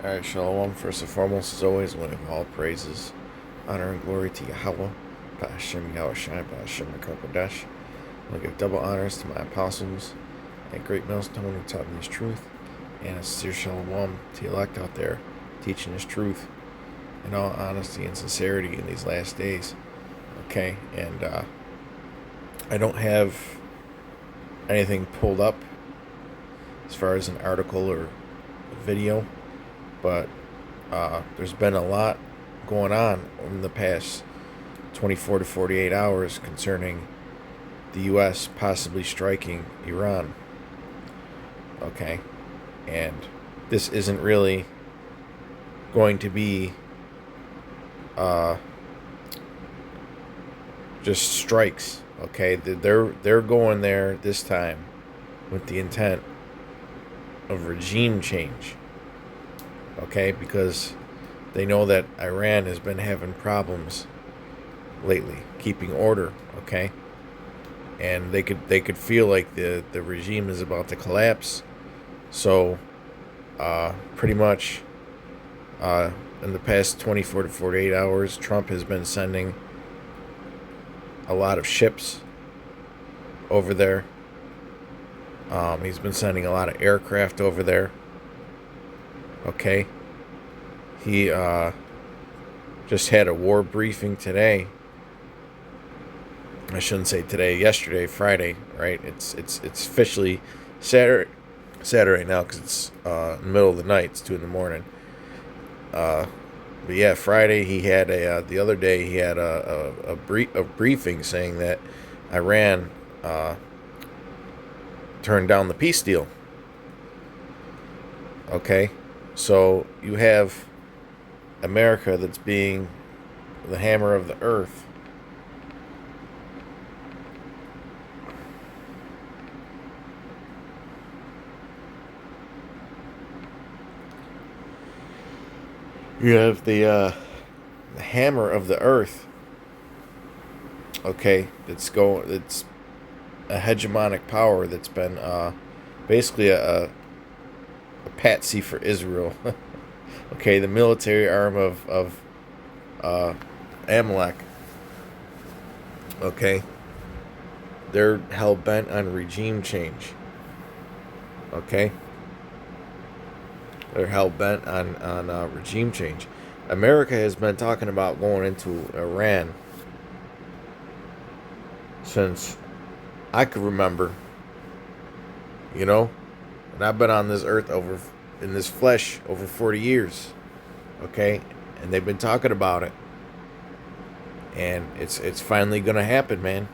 Alright, Shalom. First and foremost, as always, one of all praises, honor, and glory to Yahweh, Ba'ashem Yahushai, Ba'ashem Kodesh. I'll give double honors to my apostles and great millstone who taught me his truth, and a sincere Shalom to the elect out there teaching his truth in all honesty and sincerity in these last days. Okay, and I don't have anything pulled up as far as an article or a video, but there's been a lot going on in the past 24 to 48 hours concerning the U.S. possibly striking Iran. Okay, and this isn't really going to be just strikes. Okay, they're going there this time with the intent of regime change. Okay, because they know that Iran has been having problems lately keeping order. Okay, and they could feel like the regime is about to collapse. So pretty much in the past 24 to 48 hours, Trump has been sending a lot of ships over there. He's been sending a lot of aircraft over there. Okay. He just had a war briefing today. I shouldn't say today, yesterday, Friday, right? It's officially Saturday now because it's in the middle of the night. It's 2 in the morning. But yeah, Friday he had the other day he had a briefing saying that Iran turned down the peace deal. Okay, so you have America that's being the hammer of the earth. You have the hammer of the earth. Okay, it's a hegemonic power that's been basically a patsy for Israel. Okay, the military arm of Amalek. Okay, they're hell bent on regime change. Okay, they're hell bent on regime change. America has been talking about going into Iran since I could remember, you know, and I've been on this earth in this flesh over 40 years, okay, and they've been talking about it, and it's finally gonna happen, man.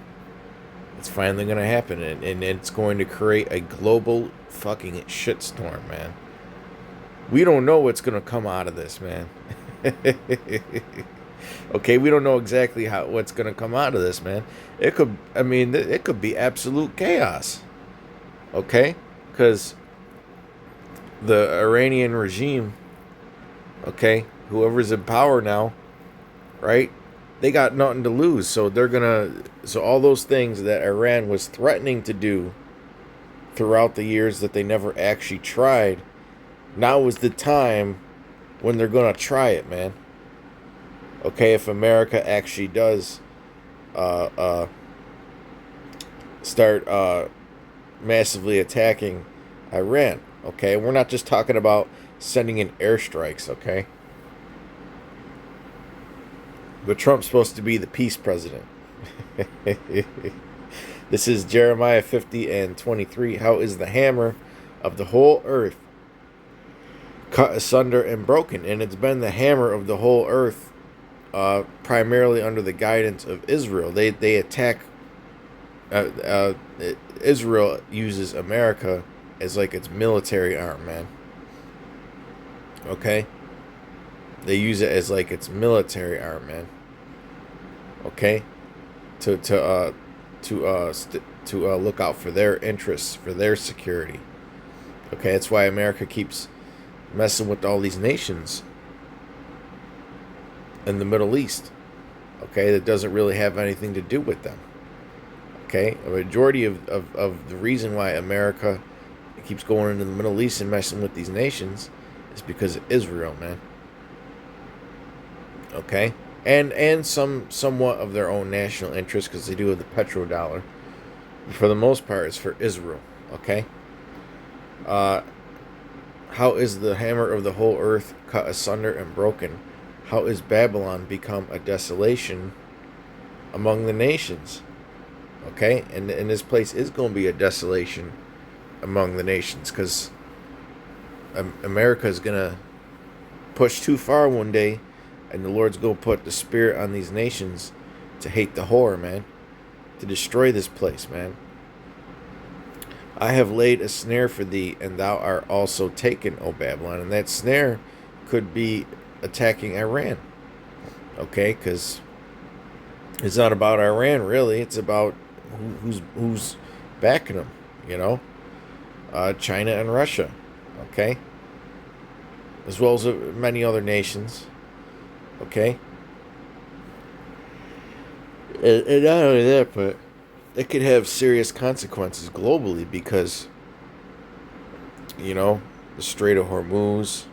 It's finally gonna happen, and it's going to create a global fucking shitstorm, man. We don't know what's gonna come out of this, man. Okay, we don't know exactly what's gonna come out of this, man. It could be absolute chaos. Okay, because the Iranian regime, okay, whoever's in power now, right? They got nothing to lose, so so all those things that Iran was threatening to do throughout the years that they never actually tried, now is the time when they're gonna try it, man. Okay, if America actually does start massively attacking Iran. Okay, we're not just talking about sending in airstrikes, okay? But Trump's supposed to be the peace president. This is Jeremiah 50 and 23. How is the hammer of the whole earth cut asunder and broken? And it's been the hammer of the whole earth, primarily under the guidance of Israel. They attack. Israel uses America as like its military arm, man. Okay, they use it as like its military arm, man. Okay, to look out for their interests, for their security. Okay, that's why America keeps messing with all these nations in the Middle East. Okay, that doesn't really have anything to do with them. Okay, a majority of the reason why America keeps going into the Middle East and messing with these nations is because of Israel, man. Okay? And somewhat of their own national interest, because they do have the petrodollar. For the most part, it's for Israel. Okay? Uh, how is the hammer of the whole earth cut asunder and broken? How is Babylon become a desolation among the nations? Okay? And this place is going to be a desolation among the nations, because America is going to push too far one day, and the Lord's going to put the spirit on these nations to hate the whore, man. To destroy this place, man. I have laid a snare for thee, and thou art also taken, O Babylon. And that snare could be attacking Iran. Okay, because it's not about Iran, really. It's about who's backing them, you know? China and Russia, okay? As well as many other nations, okay? And not only that, but it could have serious consequences globally because, you know, the Strait of Hormuz,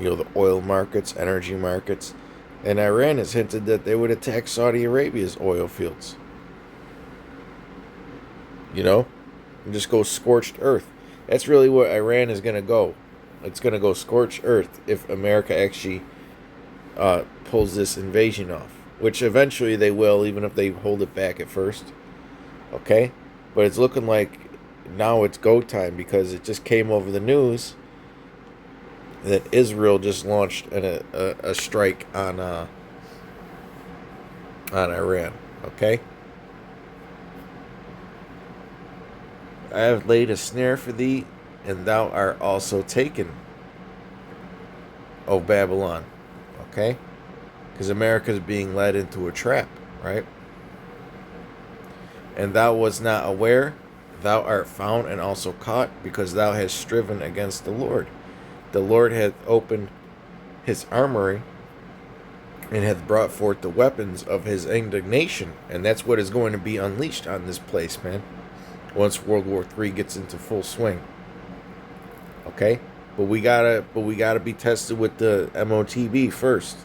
you know, the oil markets, energy markets, and Iran has hinted that they would attack Saudi Arabia's oil fields. You know, and just go scorched earth. That's really what Iran is going to go. It's going to go scorched earth if America actually pulls this invasion off, which eventually they will, even if they hold it back at first. Okay? But it's looking like now it's go time, because it just came over the news that Israel just launched a strike on Iran. Okay? I have laid a snare for thee, and thou art also taken, O Babylon. Okay? Because America is being led into a trap, right? And thou was not aware, thou art found and also caught, because thou hast striven against the Lord. The Lord hath opened his armory, and hath brought forth the weapons of his indignation. And that's what is going to be unleashed on this place, man, once World War III gets into full swing. Okay? But we gotta be tested with the Motb first.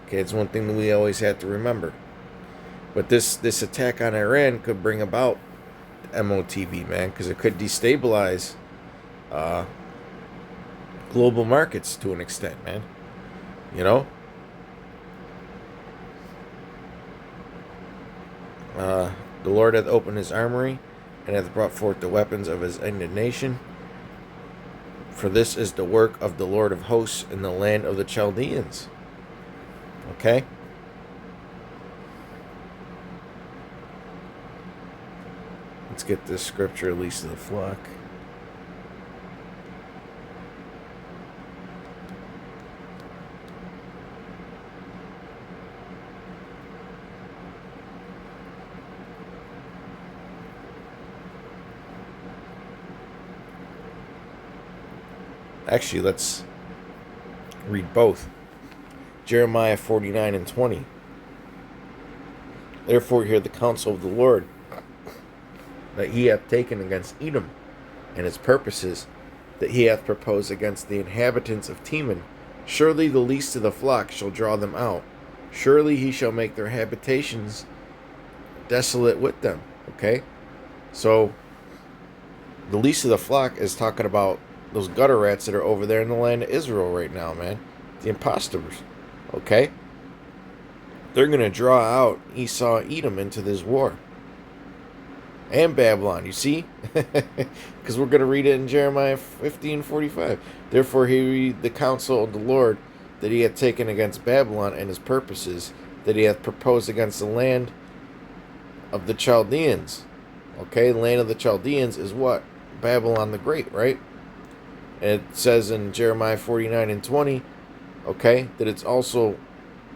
Okay, it's one thing that we always have to remember. But this attack on Iran could bring about Motb, man, because it could destabilize global markets to an extent, man. You know? The Lord hath opened his armory, and hath brought forth the weapons of his indignation. For this is the work of the Lord of hosts in the land of the Chaldeans. Okay? Let's get this scripture, at least to the flock. Actually, let's read both. Jeremiah 49 and 20. Therefore hear the counsel of the Lord that he hath taken against Edom, and his purposes that he hath proposed against the inhabitants of Teman. Surely the least of the flock shall draw them out. Surely he shall make their habitations desolate with them. Okay? So, the least of the flock is talking about those gutter rats that are over there in the land of Israel right now, man. The impostors. Okay? They're going to draw out Esau, Edom into this war. And Babylon, you see? Because we're going to read it in Jeremiah 15:45. Therefore hear the counsel of the Lord that he hath taken against Babylon, and his purposes that he hath proposed against the land of the Chaldeans. Okay, the land of the Chaldeans is what? Babylon the Great, right? And it says in Jeremiah 49 and 20, okay, that it's also,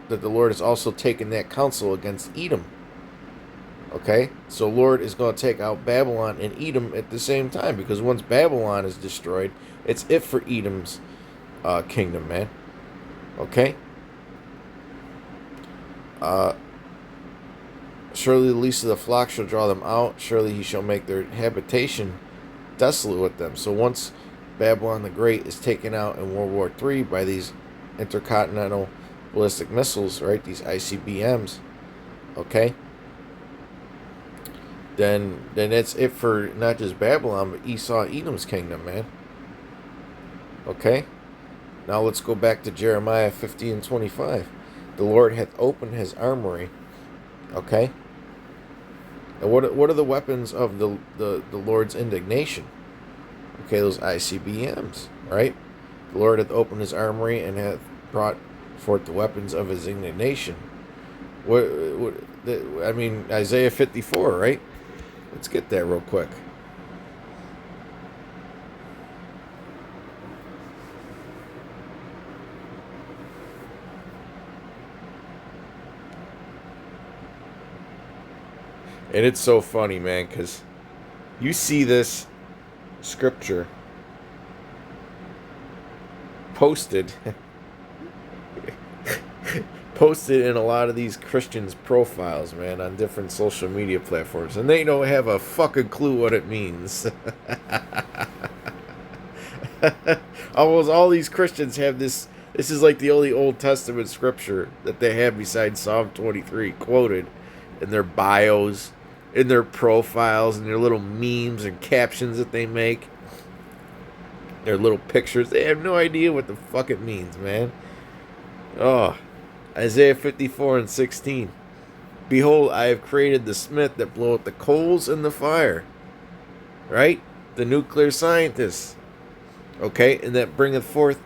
that the Lord has also taken that counsel against Edom. Okay, so Lord is going to take out Babylon and Edom at the same time, because once Babylon is destroyed, it's it for Edom's kingdom, man. Okay? Surely the least of the flock shall draw them out. Surely he shall make their habitation desolate with them. So once Babylon the Great is taken out in World War III by these intercontinental ballistic missiles, right? These ICBMs, okay? Then that's it for not just Babylon, but Esau, Edom's kingdom, man. Okay? Now let's go back to Jeremiah 50 and 25. The Lord hath opened his armory. Okay? And what are the weapons of the Lord's indignation? Okay, those ICBMs, right? The Lord hath opened his armory and hath brought forth the weapons of his indignation. I mean, Isaiah 54, right? Let's get that real quick. And it's so funny, man, because you see this scripture posted in a lot of these Christians' profiles, man, on different social media platforms, and they don't have a fucking clue what it means. Almost all these Christians have this. This is like the only Old Testament scripture that they have besides Psalm 23 quoted in their bios, in their profiles, and their little memes and captions that they make. Their little pictures. They have no idea what the fuck it means, man. Oh, Isaiah 54 and 16. Behold, I have created the smith that bloweth the coals in the fire. Right? The nuclear scientist. Okay? And that bringeth forth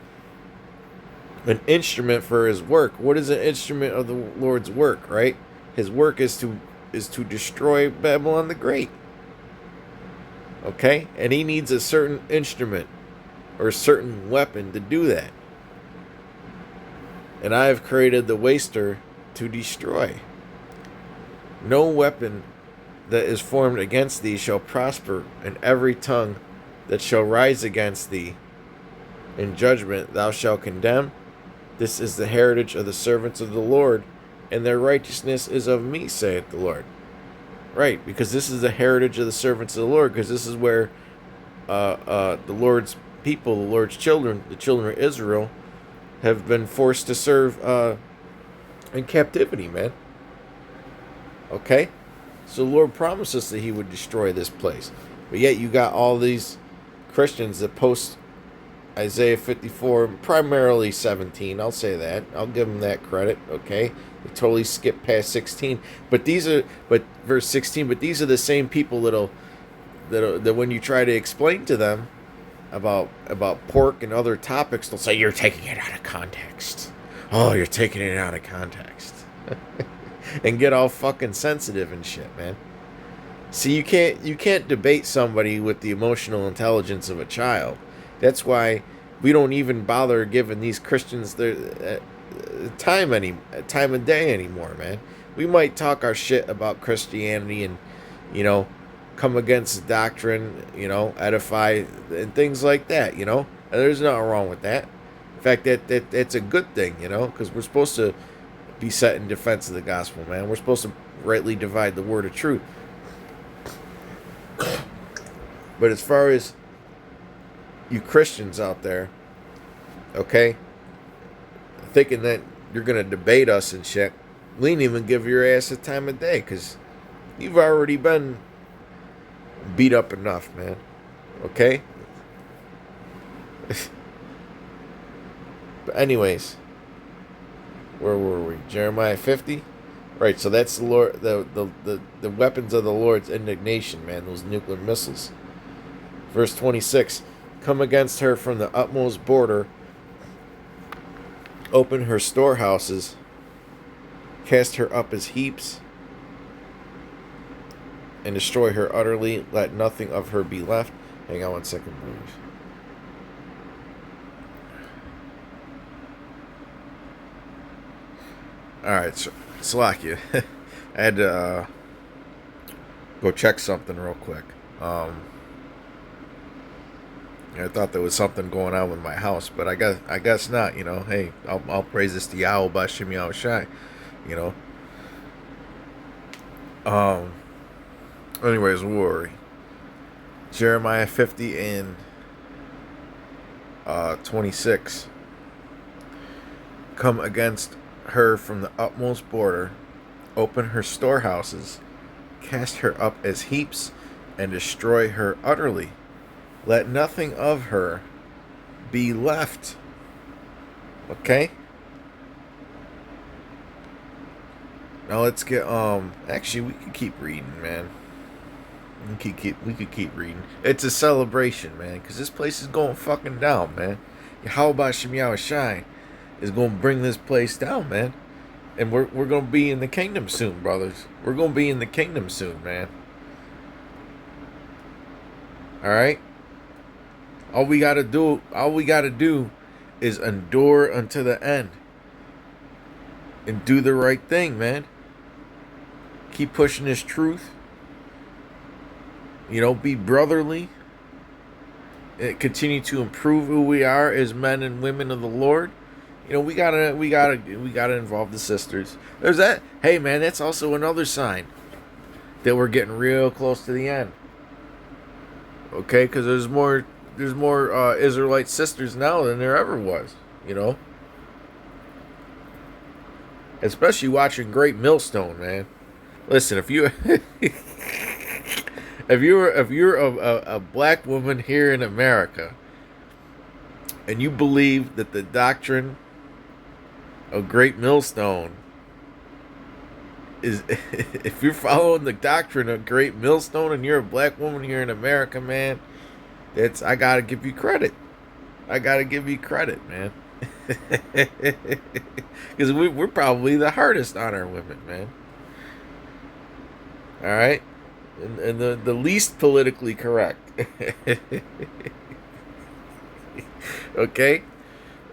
an instrument for his work. What is an instrument of the Lord's work, right? His work is to destroy Babylon the Great. Okay? And he needs a certain instrument or a certain weapon to do that. And I have created the waster to destroy. No weapon that is formed against thee shall prosper, and every tongue that shall rise against thee in judgment thou shalt condemn. This is the heritage of the servants of the Lord, and their righteousness is of me, saith the Lord. Right, because this is the heritage of the servants of the Lord, because this is where the Lord's people, the Lord's children, the children of Israel, have been forced to serve in captivity, man. Okay? So the Lord promised us that he would destroy this place. But yet you got all these Christians that post Isaiah 54, primarily 17. I'll say that. I'll give them that credit, okay? They totally skip past 16. But verse 16, but these are the same people that when you try to explain to them about pork and other topics, they'll say you're taking it out of context. Oh, you're taking it out of context. And get all fucking sensitive and shit, man. See, you can't debate somebody with the emotional intelligence of a child. That's why we don't even bother giving these Christians their time of day anymore, man. We might talk our shit about Christianity and, come against doctrine, edify and things like that, And there's nothing wrong with that. In fact, that's a good thing, because we're supposed to be set in defense of the gospel, man. We're supposed to rightly divide the word of truth. But as far as you Christians out there, okay, thinking that you're going to debate us and shit, we ain't even give your ass a time of day, because you've already been beat up enough, man. Okay? But anyways, where were we? Jeremiah 50? Right, so that's the Lord, the weapons of the Lord's indignation, man, those nuclear missiles. Verse 26, come against her from the utmost border, open her storehouses, cast her up as heaps, and destroy her utterly, let nothing of her be left. Hang on one second, please. Alright, so Slovakia. I had to go check something real quick. I thought there was something going on with my house, but I guess not, Hey, I'll praise this to Yahweh Bashim Yahweh Shai, Anyways, where were we? Jeremiah 50 and 26. Come against her from the utmost border, open her storehouses, cast her up as heaps, and destroy her utterly. Let nothing of her be left. Okay? Now let's get actually we could keep reading, man. We could keep reading. It's a celebration, man, because this place is going fucking down, man. How about Shem Shai is going to bring this place down, man. And we're going to be in the kingdom soon, brothers. We're going to be in the kingdom soon, man. All right? All we got to do is endure unto the end. And do the right thing, man. Keep pushing this truth. You know, be brotherly. And continue to improve who we are as men and women of the Lord. You know, we gotta involve the sisters. There's that. Hey, man, that's also another sign that we're getting real close to the end. Okay, because there's more Israelite sisters now than there ever was. You know, especially watching Great Millstone, man. Listen, if you're a black woman here in America, and you believe that the doctrine of Great Millstone is, if you're following the doctrine of Great Millstone and you're a black woman here in America, man, I gotta give you credit. I gotta give you credit, man. Because we're probably the hardest on our women, man. All right, and the least politically correct. Okay.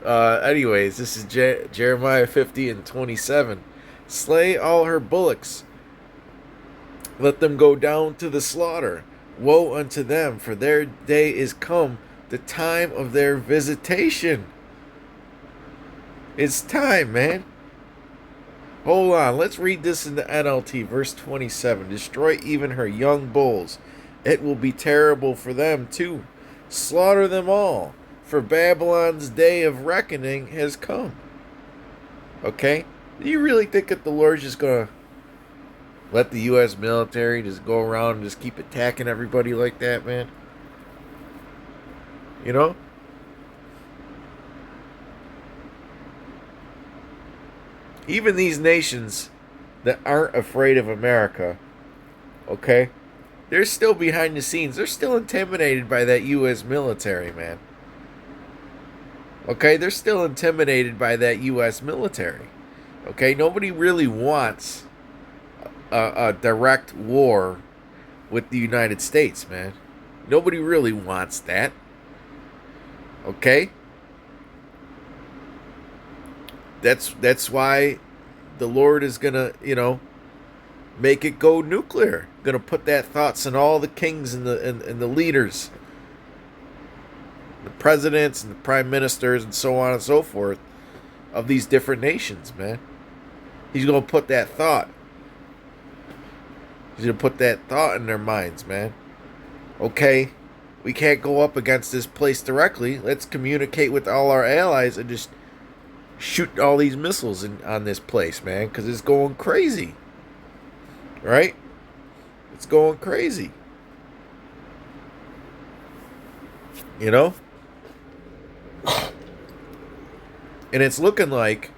Anyways, this is Jeremiah 50 and 27. Slay all her bullocks. Let them go down to the slaughter. Woe unto them, for their day is come, the time of their visitation. It's time, man. Hold on, let's read this in the NLT, verse 27. Destroy even her young bulls. It will be terrible for them too. Slaughter them all, for Babylon's day of reckoning has come. Okay? Do you really think that the Lord's just going to let the U.S. military just go around and just keep attacking everybody like that, man? You know? Even these nations that aren't afraid of America, okay, they're still behind the scenes. They're still intimidated by that U.S. military, man. Okay, they're still intimidated by that U.S. military. Okay, nobody really wants a direct war with the United States, man. Nobody really wants that. Okay? That's why the Lord is gonna, make it go nuclear. Gonna put that thoughts in all the kings and the leaders, the presidents and the prime ministers and so on and so forth of these different nations, man. He's gonna put that thought. He's gonna put that thought in their minds, man. Okay, we can't go up against this place directly. Let's communicate with all our allies and just shoot all these missiles on this place, man, because it's going crazy. Right? It's going crazy. You know? And it's looking like,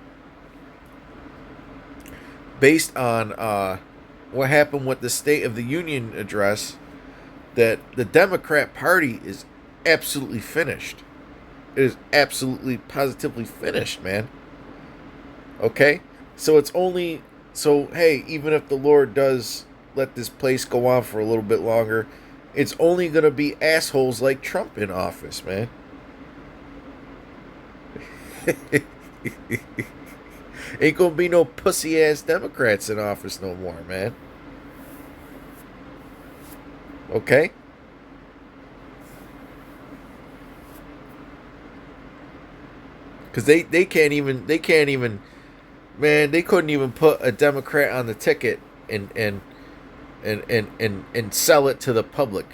based on what happened with the State of the Union address, that the Democrat Party is absolutely finished. It is absolutely, positively finished, man. Okay? So it's only... So, hey, even if the Lord does let this place go on for a little bit longer, it's only going to be assholes like Trump in office, man. Ain't going to be no pussy-ass Democrats in office no more, man. Okay? Because they can't even, man, they couldn't even put a Democrat on the ticket and sell it to the public.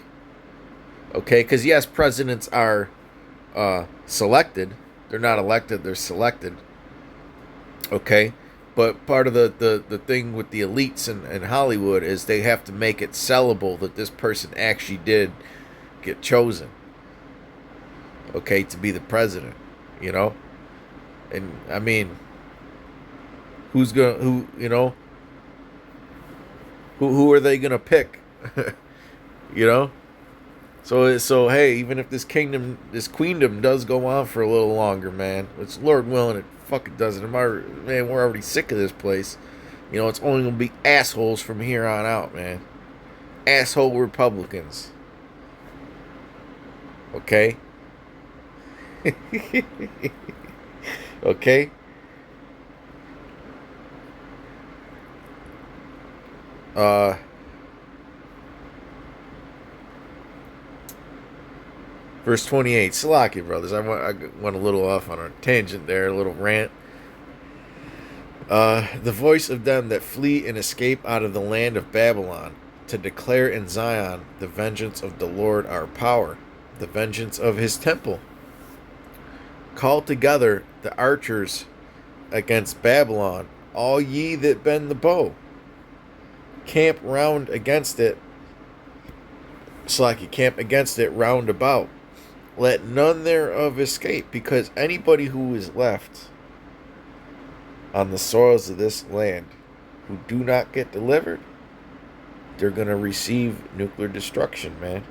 Okay, because yes, presidents are selected. They're not elected, they're selected. Okay, but part of the thing with the elites in Hollywood is they have to make it sellable that this person actually did get chosen, okay, to be the president, you know? And I mean, who are they gonna pick? you know? So hey, even if this queendom does go on for a little longer, man, it's Lord willing it fucking doesn't. Man, we're already sick of this place. It's only gonna be assholes from here on out, man. Asshole Republicans. Okay? okay? Uh Verse 28, Salaki, brothers. I went a little off on a tangent there, a little rant. The voice of them that flee and escape out of the land of Babylon, to declare in Zion the vengeance of the Lord our power, the vengeance of his temple. Call together the archers against Babylon, all ye that bend the bow. Camp round against it, camp against it round about. Let none thereof escape, because anybody who is left on the soils of this land who do not get delivered, they're going to receive nuclear destruction, man.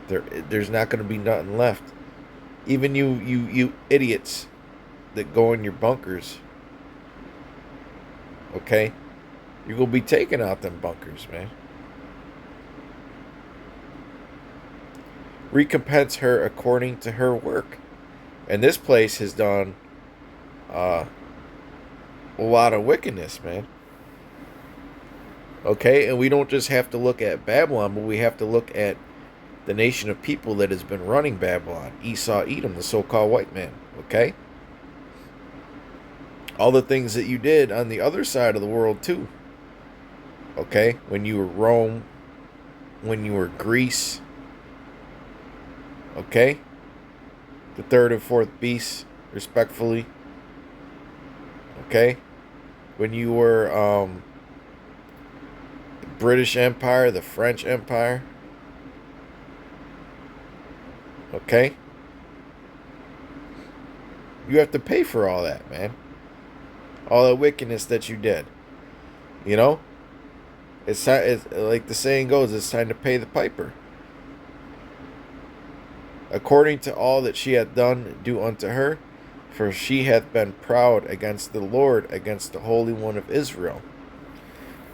There's not going to be nothing left. Even you idiots that go in your bunkers, okay? You're going to be taking out them bunkers, man. Recompense her according to her work. And this place has done a lot of wickedness, man. Okay, and we don't just have to look at Babylon, but we have to look at the nation of people that has been running Babylon. Esau, Edom, the so-called white man. Okay? All the things that you did on the other side of the world, too. Okay? When you were Rome, when you were Greece. Okay? The third and fourth beasts, respectfully. Okay? When you were the British Empire, the French Empire. Okay? You have to pay for all that, man. All the wickedness that you did. It's like the saying goes, it's time to pay the piper. According to all that she hath done, do unto her, for she hath been proud against the Lord, against the Holy One of Israel.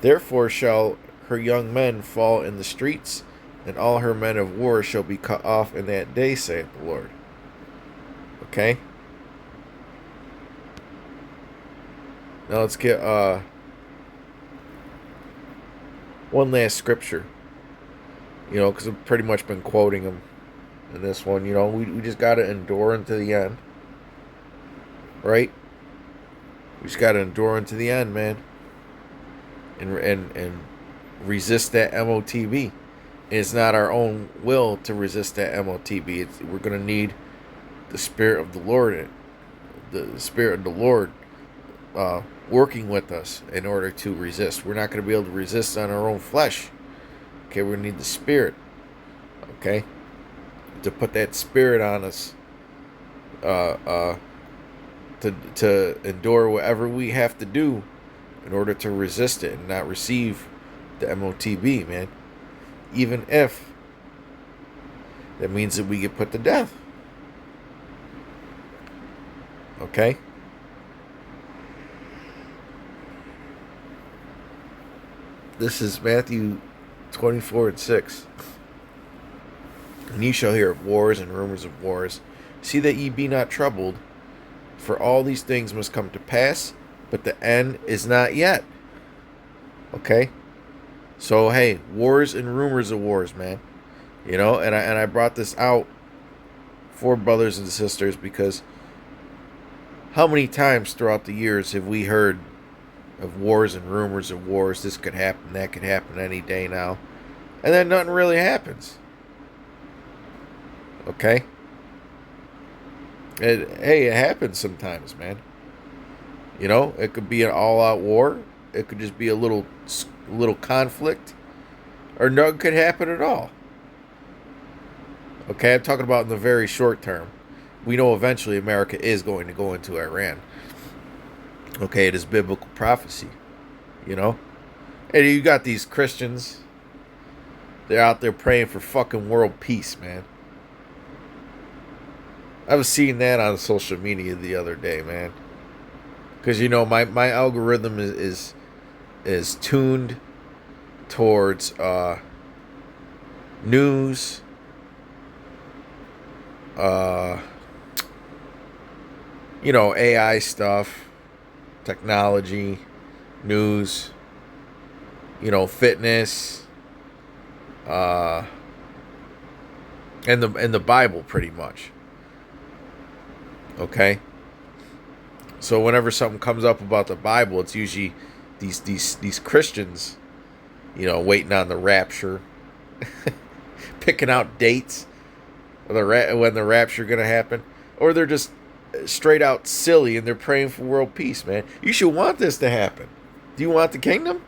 Therefore shall her young men fall in the streets, and all her men of war shall be cut off in that day, saith the Lord. Okay? Now let's get one last scripture. Because I've pretty much been quoting them in this one. We just got to endure unto the end. Right? We just got to endure unto the end, man. And resist that Motb. And it's not our own will to resist that Motb. We're going to need the Spirit of the Lord, the Spirit of the Lord working with us in order to resist. We're not going to be able to resist on our own flesh. Okay, we're going to need the Spirit. Okay? To put that Spirit on us. To endure whatever we have to do in order to resist it and not receive the Motb, man. Even if that means that we get put to death. Okay? This is Matthew 24:6. And ye shall hear of wars and rumors of wars. See that ye be not troubled, for all these things must come to pass, but the end is not yet. Okay? So, hey, wars and rumors of wars, man. And I brought this out for brothers and sisters because how many times throughout the years have we heard of wars and rumors of wars? This could happen, that could happen any day now. And then nothing really happens. Okay? Hey, it happens sometimes, man. You know, it could be an all-out war. It could just be a little conflict, or nothing could happen at all. Okay, I'm talking about in the very short term. We know eventually America is going to go into Iran. Okay, it is biblical prophecy. You know, and you got these Christians. They're out there praying for fucking world peace, man. I was seeing that on social media the other day, man. Because you know my algorithm is tuned towards news, uh, you know, AI stuff, technology, news, you know, fitness, uh, and the Bible, pretty much. Okay. So whenever something comes up about the Bible, it's usually these Christians, you know, waiting on the rapture, picking out dates of when the rapture gonna happen, or they're just straight out silly and they're praying for world peace. Man, you should want this to happen. Do you want the kingdom?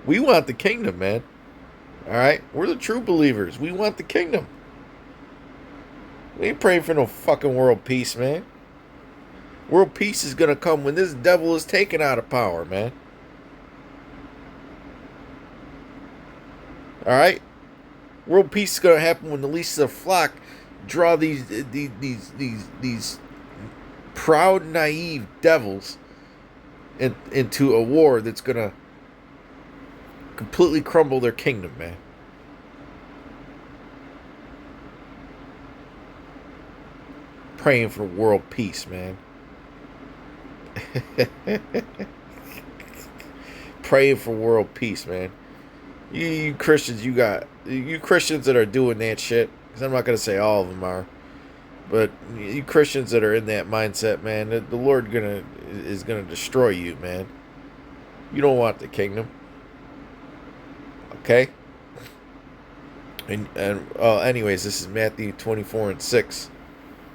We want the kingdom, man. All right, we're the true believers. We want the kingdom. We ain't praying for no fucking world peace, man. World peace is going to come when this devil is taken out of power, man. All right? World peace is going to happen when the least of the flock draw these proud, naive devils into a war that's going to completely crumble their kingdom, man. Praying for world peace, man. Praying for world peace, man. You Christians, you Christians that are doing that shit, because I'm not going to say all of them are, but you Christians that are in that mindset, man, the Lord is gonna destroy you, man. You don't want the kingdom. Okay? And anyways, this is Matthew 24:6.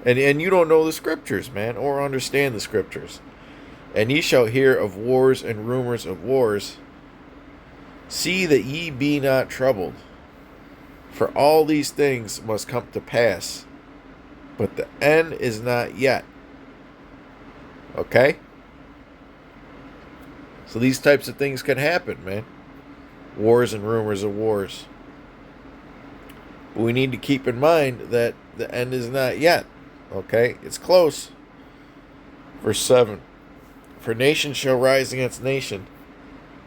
And you don't know the scriptures, man, or understand the scriptures. And ye shall hear of wars and rumors of wars. See that ye be not troubled. For all these things must come to pass. But the end is not yet. Okay? So these types of things can happen, man. Wars and rumors of wars. But we need to keep in mind that the end is not yet. Okay? It's close. Verse 7. For nation shall rise against nation,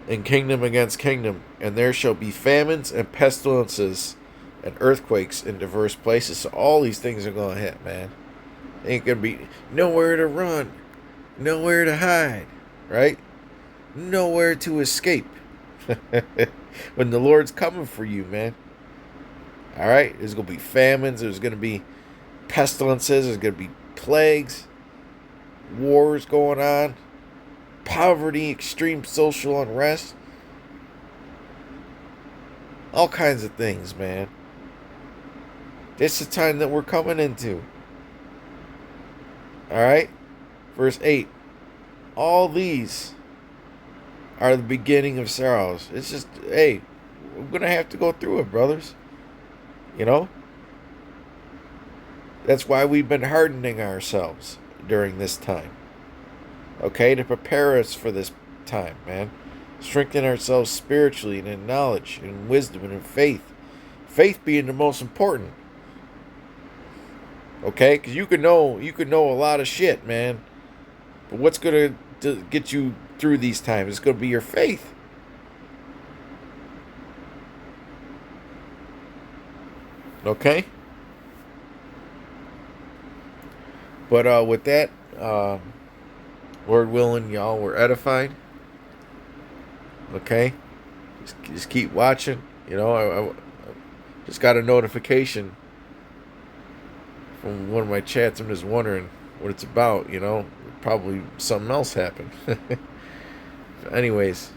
and kingdom against kingdom, and there shall be famines and pestilences and earthquakes in diverse places. So all these things are going to hit, man. Ain't going to be nowhere to run, nowhere to hide, right? Nowhere to escape. When the Lord's coming for you, man. All right? There's going to be famines. There's going to be pestilences. There's going to be plagues. Wars going on. Poverty, extreme social unrest, all kinds of things, man. It's the time that we're coming into. Alright? Verse 8. All these are the beginning of sorrows. It's just, hey, we're going to have to go through it, brothers. You know? That's why we've been hardening ourselves during this time. Okay, to prepare us for this time, man. Strengthen ourselves spiritually and in knowledge and in wisdom and in faith. Faith being the most important. Okay, because you could know a lot of shit, man. But what's gonna get you through these times? It's gonna be your faith. Okay. But with that, Lord willing, y'all were edified. Okay? Just keep watching. You know, I just got a notification from one of my chats. I'm just wondering what it's about, you know. Probably something else happened. Anyways,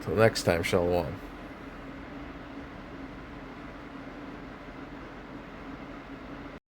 till next time, shalom.